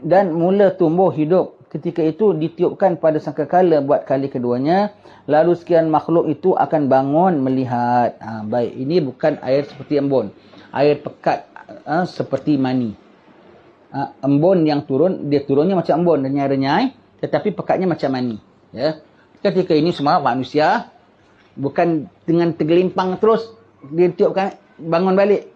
dan mula tumbuh hidup. Ketika itu ditiupkan pada sangkakala buat kali keduanya. Lalu sekian makhluk itu akan bangun melihat. Baik, ini bukan air seperti embun. Air pekat. Seperti mani. Embun yang turun, dia turunnya macam embun, renyai-renyai, tetapi pekatnya macam mani. Ya. Ketika ini semua manusia bukan dengan tergelimpang terus dia tiupkan bangun balik.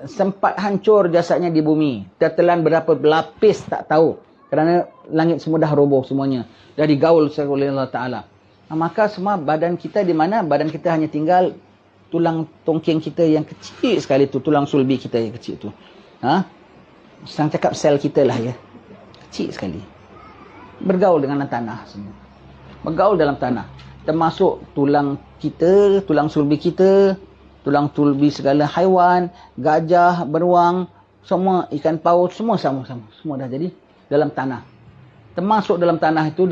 Sempat hancur jasadnya di bumi. Tertelan berapa berlapis tak tahu. Kerana langit semua dah roboh semuanya. Dah digaul oleh Allah Ta'ala. Maka semua badan kita di mana? Badan kita hanya tinggal tulang tongking kita yang kecil sekali tu, tulang sulbi kita yang kecil tu. Sang cakap sel kita lah ya. Kecil sekali. Bergaul dengan tanah semua. Bergaul dalam tanah. Termasuk tulang kita, tulang sulbi kita, tulang sulbi segala haiwan, gajah, beruang, semua ikan paus, semua sama-sama. Semua dah jadi dalam tanah. Termasuk dalam tanah itu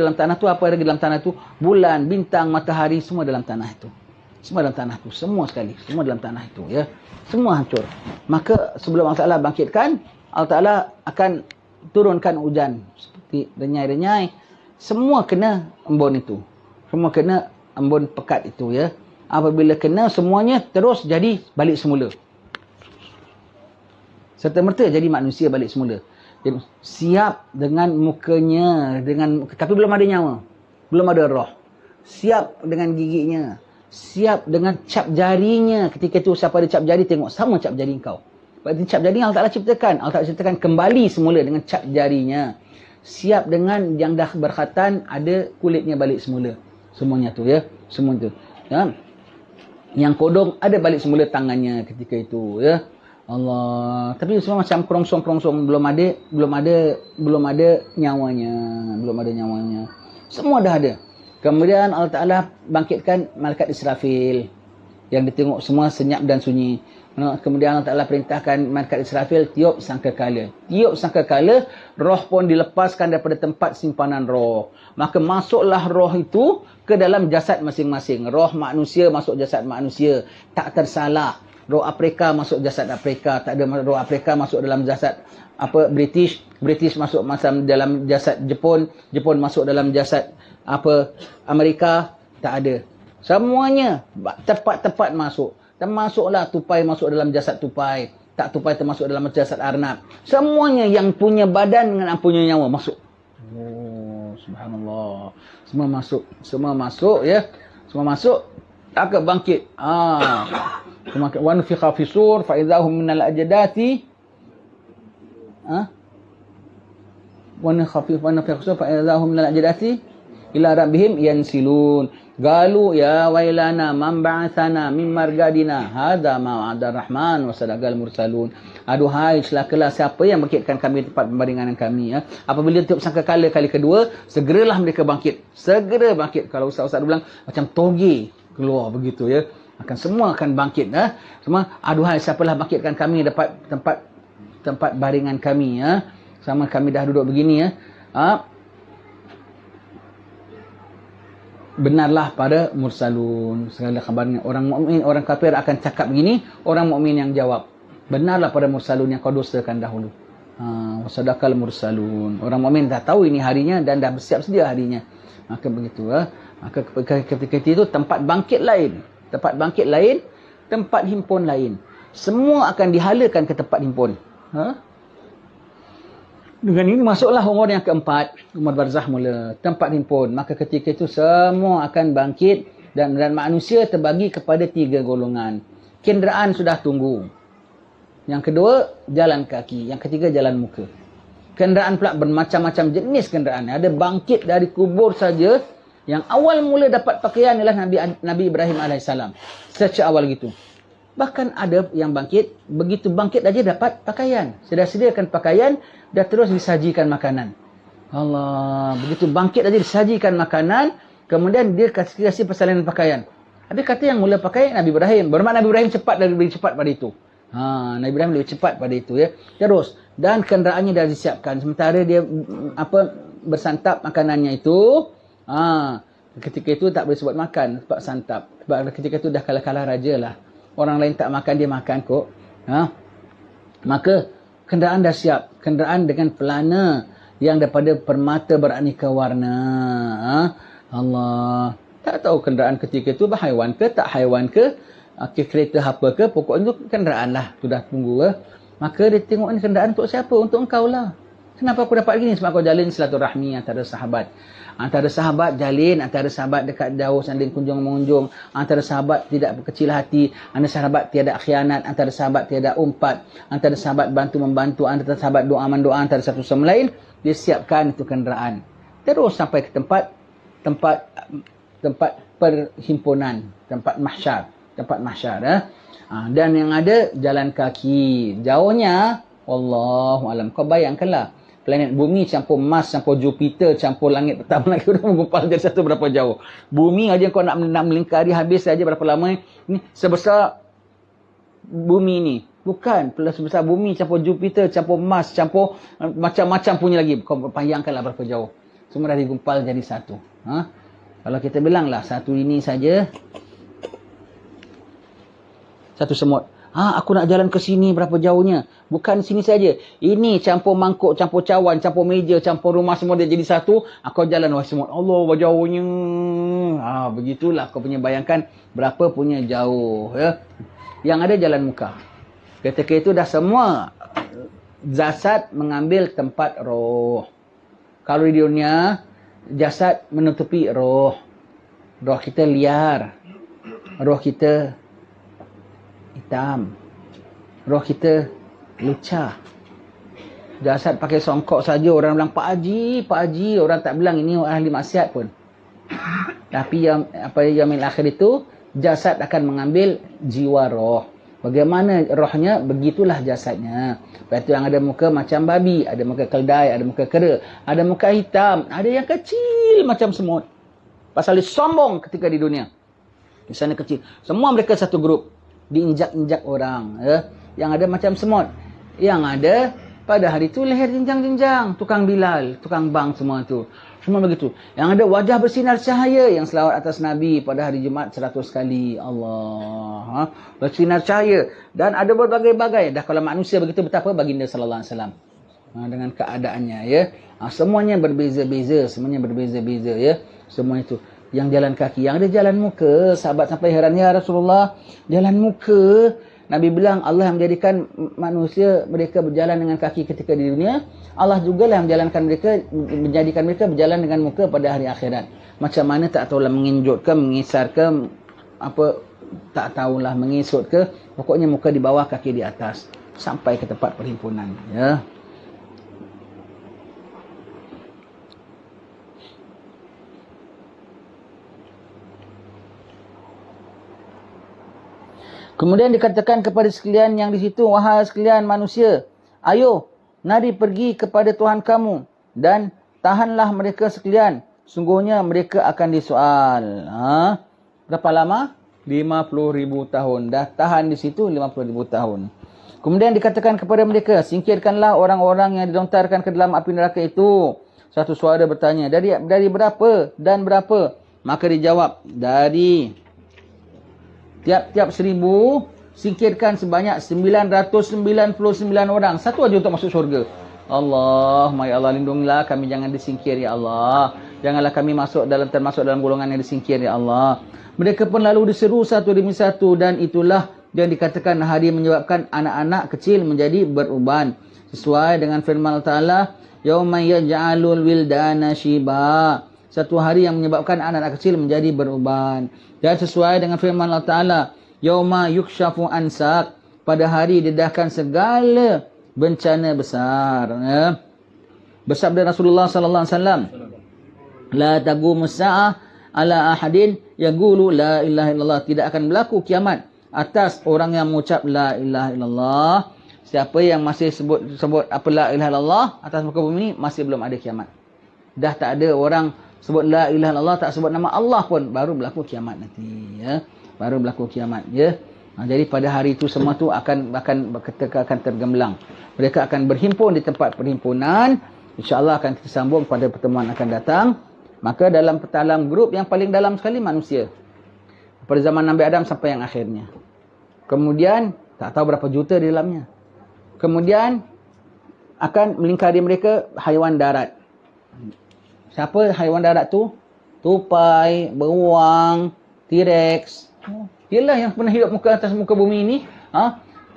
apa lagi dalam tanah itu? Bulan, bintang, matahari, semua dalam tanah itu. Semua dalam tanah itu, semua sekali, semua dalam tanah itu ya. Semua hancur. Maka sebelum Allah Ta'ala bangkitkan, Allah Ta'ala akan turunkan hujan seperti renyai-renyai. Semua kena embun itu. Semua kena embun pekat itu ya. Apabila kena semuanya terus jadi balik semula. Serta-merta jadi manusia balik semula. Jadi, siap dengan mukanya, tapi belum ada nyawa. Belum ada roh. siap dengan giginya, siap dengan cap jarinya. Ketika itu siapa ada cap jari, tengok sama cap jari kau. Berarti cap jari Allah Ta'ala ciptakan. Allah Ta'ala ciptakan kembali semula dengan cap jarinya. Siap dengan yang dah berkhatan, ada kulitnya balik semula. Semuanya tu ya. Semua tu. Ya. Yang kodong ada balik semula tangannya ketika itu ya. Allah. Tapi semua macam kerongsong-kerongsong, belum ada nyawanya, Semua dah ada. Kemudian Allah Ta'ala bangkitkan malaikat Israfil yang ditengok semua senyap dan sunyi. Kemudian Allah Ta'ala perintahkan malaikat Israfil tiup sangkakala. Tiup sangkakala, roh pun dilepaskan daripada tempat simpanan roh. Maka masuklah roh itu ke dalam jasad masing-masing. Roh manusia masuk jasad manusia. Tak tersalah. Roh Afrika masuk jasad Afrika. Tak ada roh Afrika masuk dalam jasad British. British masuk dalam jasad Jepun. Jepun masuk dalam jasad Amerika. Tak ada. Semuanya tepat-tepat masuk. Termasuklah tupai masuk dalam jasad tupai. Tak tupai termasuk dalam jasad arnab. Semuanya yang punya badan dengan yang punya nyawa masuk. Oh, subhanallah. Semua masuk ya. Semua masuk. Tak bangkit. Wa nufikha fi sur fa idahum minal ajdati. Wa nufikha fi sur fa idahum minal ajdati ila rabbihim yansilun. Galu ya wailana man ba'athana min margadina hadza ma wa'ada rahman wa sadaqal mursalun. Aduhai celakalah siapa yang bangkitkan kami tempat pembaringan kami ya. Apabila tiup sangkakala kali kedua, segeralah mereka bangkit. Segera bangkit. Kalau ustaz-ustaz bilang macam toge keluar begitu ya. Semua akan bangkit ya. Semua aduhai siapalah bangkitkan kami dapat tempat baringan kami ya. Sama kami dah duduk begini ya. Benarlah pada mursalun. Segala kabarnya orang mukmin, orang kafir akan cakap begini, orang mukmin yang jawab. Benarlah pada mursalun yang kau dosakan dahulu. Wasadaqal mursalun. Orang mukmin dah tahu ini harinya dan dah bersiap sedia harinya. Maka begitu Maka ketika itu tempat bangkit lain, tempat himpun lain. Semua akan dihalakan ke tempat himpun. Dengan ini masuklah umur yang keempat, umur barzah mula, tempat himpun. Maka ketika itu semua akan bangkit dan manusia terbagi kepada 3 golongan. Kenderaan sudah tunggu. Yang kedua, jalan kaki. Yang ketiga, jalan muka. Kenderaan pula bermacam-macam jenis kenderaan. Ada bangkit dari kubur saja. Yang awal mula dapat pakaian ialah Nabi Ibrahim AS. Sejak awal gitu. Bahkan ada yang bangkit, begitu bangkit aja dapat pakaian. Sudah sediakan pakaian, dah terus disajikan makanan. Allah, begitu bangkit aja disajikan makanan, kemudian dia kasih persalinan pakaian. Habis kata yang mula pakai Nabi Ibrahim. Bermakna Nabi Ibrahim lebih cepat pada itu. Nabi Ibrahim lebih cepat pada itu ya. Terus, dan kenderaannya dah disiapkan. Sementara dia bersantap makanannya itu, ketika itu tak boleh sebut makan, sebab santap. Sebab ketika itu dah kalah-kalah raja lah. Orang lain tak makan, dia makan kok. Maka kenderaan dah siap. Kenderaan dengan pelana yang daripada permata beraneka warna. Allah. Tak tahu kenderaan ketika itu haiwan ke, tak haiwan ke, kereta apa ke, pokoknya itu kenderaan lah. Sudah tunggu. Maka dia tengok ni kenderaan untuk siapa? Untuk engkau lah. Kenapa aku dapat gini? Sebab kau jalin silaturahmi antara sahabat. Antara sahabat jalin, antara sahabat dekat jauh saling kunjung mengunjung, antara sahabat tidak berkecil hati, antara sahabat tiada khianat, antara sahabat tiada umpat, antara sahabat bantu membantu, antara sahabat doa mendoa antara satu sama lain. Dia siapkan itu kenderaan. Terus sampai ke tempat perhimpunan, tempat mahsyar. Dan yang ada jalan kaki. Jauhnya wallahu alam. Kau bayangkanlah planet bumi campur Mars, campur Jupiter, campur langit pertama lagi sudah menggumpal jadi satu berapa jauh. Bumi aja kau nak melingkari habis saja berapa lama ni sebesar bumi ni. Bukan, sebesar bumi campur Jupiter, campur Mars, campur macam-macam punya lagi. Kau bayangkanlah berapa jauh. Semua dah digumpal jadi satu. Kalau kita bilanglah satu ini saja, satu semut. Aku nak jalan ke sini berapa jauhnya. Bukan sini saja. Ini campur mangkuk, campur cawan, campur meja, campur rumah semua dia jadi satu. Aku jalan wahai semut. Allah, berapa jauhnya. Begitulah kau punya bayangkan berapa punya jauh. Ya. Yang ada jalan muka. Ketika itu dah semua jasad mengambil tempat roh. Kalau di dunia, jasad menutupi roh. roh kita liar, roh kita hitam, roh kita lucah. Jasad pakai songkok saja orang bilang Pak Haji, orang tak bilang ini ahli maksiat pun. Tapi yaumil akhir itu jasad akan mengambil jiwa roh. Bagaimana rohnya, begitulah jasadnya. Lepas itu yang ada muka macam babi, ada muka keldai, ada muka kera, ada muka hitam, ada yang kecil macam semut. Pasal dia sombong ketika di dunia. Di sana kecil. Semua mereka satu grup. Diinjak-injak orang. Ya. Yang ada macam semut. Yang ada pada hari itu leher jenjang-jenjang. Tukang Bilal, tukang bang semua tu. Semua begitu. Yang ada wajah bersinar cahaya. Yang selawat atas Nabi pada hari Jumaat 100 kali. Allah. Bersinar cahaya. Dan ada berbagai-bagai. Dah kalau manusia begitu, betapa baginda sallallahu alaihi wasallam. Dengan keadaannya. Ya. Semuanya berbeza-beza. Semuanya berbeza-beza. Ya. Semua itu. Yang jalan kaki. Yang ada jalan muka. Sahabat sampai heran. Ya Rasulullah. Jalan muka. Nabi bilang Allah yang menjadikan manusia mereka berjalan dengan kaki ketika di dunia. Allah juga lah yang menjadikan mereka berjalan dengan muka pada hari akhirat. Macam mana tak tahulah, menginjut ke, mengisar ke, apa tak tahulah, mengisut ke. Pokoknya muka di bawah, kaki di atas. Sampai ke tempat perhimpunan. Ya. Kemudian dikatakan kepada sekalian yang di situ, wahai sekalian manusia, ayo, mari pergi kepada Tuhan kamu dan tahanlah mereka sekalian. Sungguhnya mereka akan disoal. Berapa lama? 50,000 tahun. Dah tahan di situ 50,000 tahun. Kemudian dikatakan kepada mereka, singkirkanlah orang-orang yang dilontarkan ke dalam api neraka itu. Satu suara bertanya, dari berapa dan berapa? Maka dijawab, dari tiap-tiap 1,000 singkirkan sebanyak 999 orang. Satu aja untuk masuk syurga. Allah, ya Allah, lindungilah kami jangan disingkir ya Allah. Janganlah kami termasuk dalam golongan yang disingkir ya Allah. Mereka pun lalu diseru satu demi satu, dan itulah yang dikatakan hari menyebabkan anak-anak kecil menjadi beruban. Sesuai dengan firman Allah Ta'ala, yauma yaj'alul wildana shiba. Satu hari yang menyebabkan anak-anak kecil menjadi beruban. Dan sesuai dengan firman Allah Ta'ala, yauma yukshafu ansak. Pada hari didedahkan segala bencana besar. Ya. Bersabda Rasulullah sallallahu alaihi wasallam, la taqumus sa'ah ala ahadin yaqulu la ilaha illallah. Tidak akan berlaku kiamat atas orang yang mengucap la ilaha illallah. Siapa yang masih sebut apa la ilaha illallah atas muka bumi ini, masih belum ada kiamat. Dah tak ada orang sebut la ilaha illallah, tak sebut nama Allah pun, baru berlaku kiamat nanti. Ya. Baru berlaku kiamat. Ya. Jadi pada hari itu semua tu akan tergemblang. Mereka akan berhimpun di tempat perhimpunan. InsyaAllah akan kita sambung pada pertemuan akan datang. Maka dalam grup yang paling dalam sekali manusia. Pada zaman Nabi Adam sampai yang akhirnya. Kemudian, tak tahu berapa juta di dalamnya. Kemudian, akan melingkari mereka haiwan darat. Siapa haiwan darat tu? Tupai, beruang, T-Rex. Ialah yang pernah hidup atas muka bumi ini.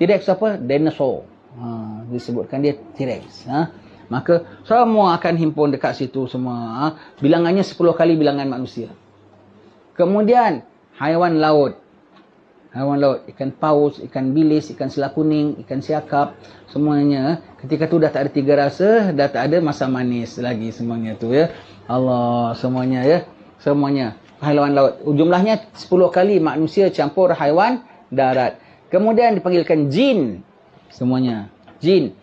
T-Rex apa? Dinosaur. Disebutkan dia T-Rex. Maka semua akan himpun dekat situ semua. Bilangannya 10 kali bilangan manusia. Kemudian haiwan laut. Haiwan laut, ikan paus, ikan bilis, ikan sela kuning, ikan siakap, semuanya ketika tu dah tak ada 3 rasa, dah tak ada masam manis lagi semuanya tu ya. Allah, semuanya ya. Semuanya haiwan laut. Jumlahnya 10 kali manusia campur haiwan darat. Kemudian dipanggilkan jin. Semuanya jin.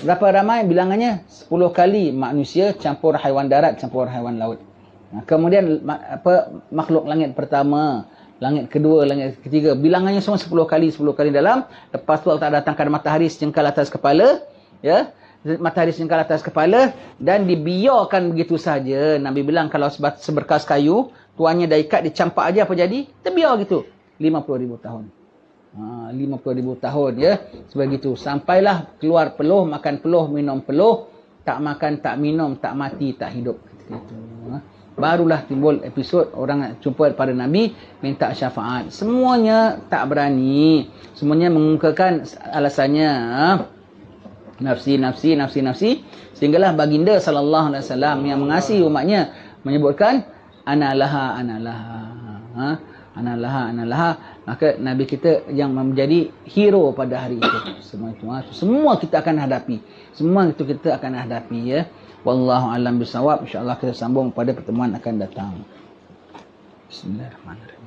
Berapa ramai bilangannya? 10 kali manusia campur haiwan darat, campur haiwan laut. Kemudian makhluk langit pertama, langit kedua, langit ketiga, bilangannya semua 10 kali dalam. Lepas tu Allah datangkan matahari sejengkal atas kepala, ya. Matahari sejengkal atas kepala dan dibiarkan begitu saja. Nabi bilang kalau seberkas kayu, tuannya dah ikat, dicampak aja apa jadi? Terbiar gitu. 50,000 tahun. 50,000 tahun ya. Sebegitu. Sampailah keluar peluh, makan peluh, minum peluh. Tak makan, tak minum, tak mati, tak hidup. Itu. Barulah timbul episod orang jumpa pada Nabi minta syafaat. Semuanya tak berani. Semuanya mengungkapkan alasannya. Nafsi. Sehinggalah baginda sallallahu alaihi wasallam yang mengasihi umatnya menyebutkan Analaha, analaha. Ha? Analaha. Maka Nabi kita yang menjadi hero pada hari itu. Semua itu. Semua kita akan hadapi. Semua itu kita akan hadapi, ya. Wallahu a'lam bisawab. InsyaAllah kita sambung pada pertemuan akan datang. Bismillahirrahmanirrahim.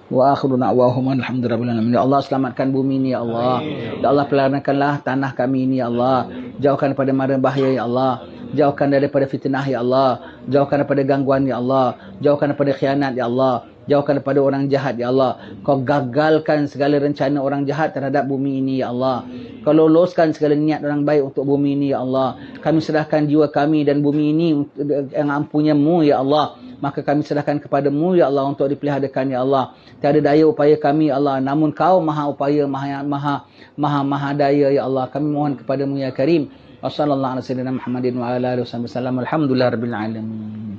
Wa akhiru da'wahum alhamdulillah. Ya Allah, selamatkan bumi ini, ya Allah. Ya Allah, pelanakanlah tanah kami ini, ya Allah. Jauhkan daripada mara bahaya, ya Allah. Jauhkan daripada fitnah, ya Allah. Jauhkan daripada gangguan, ya Allah. Jauhkan daripada khianat, ya Allah. Jauhkan daripada orang jahat, ya Allah. Kau gagalkan segala rencana orang jahat terhadap bumi ini, ya Allah. Kau loloskan segala niat orang baik untuk bumi ini, ya Allah. Kami serahkan jiwa kami dan bumi ini yang ampunnya-Mu, ya Allah. Maka kami serahkan kepadamu, ya Allah, untuk dipeliharakan, ya Allah. Tiada daya upaya kami, ya Allah. Namun Kau maha upaya, maha daya, ya Allah. Kami mohon kepadamu, ya Karim. Wassallallahu ala sayyidina Muhammadin wa ala alihi wasallam. Alhamdulillah rabbil alamin.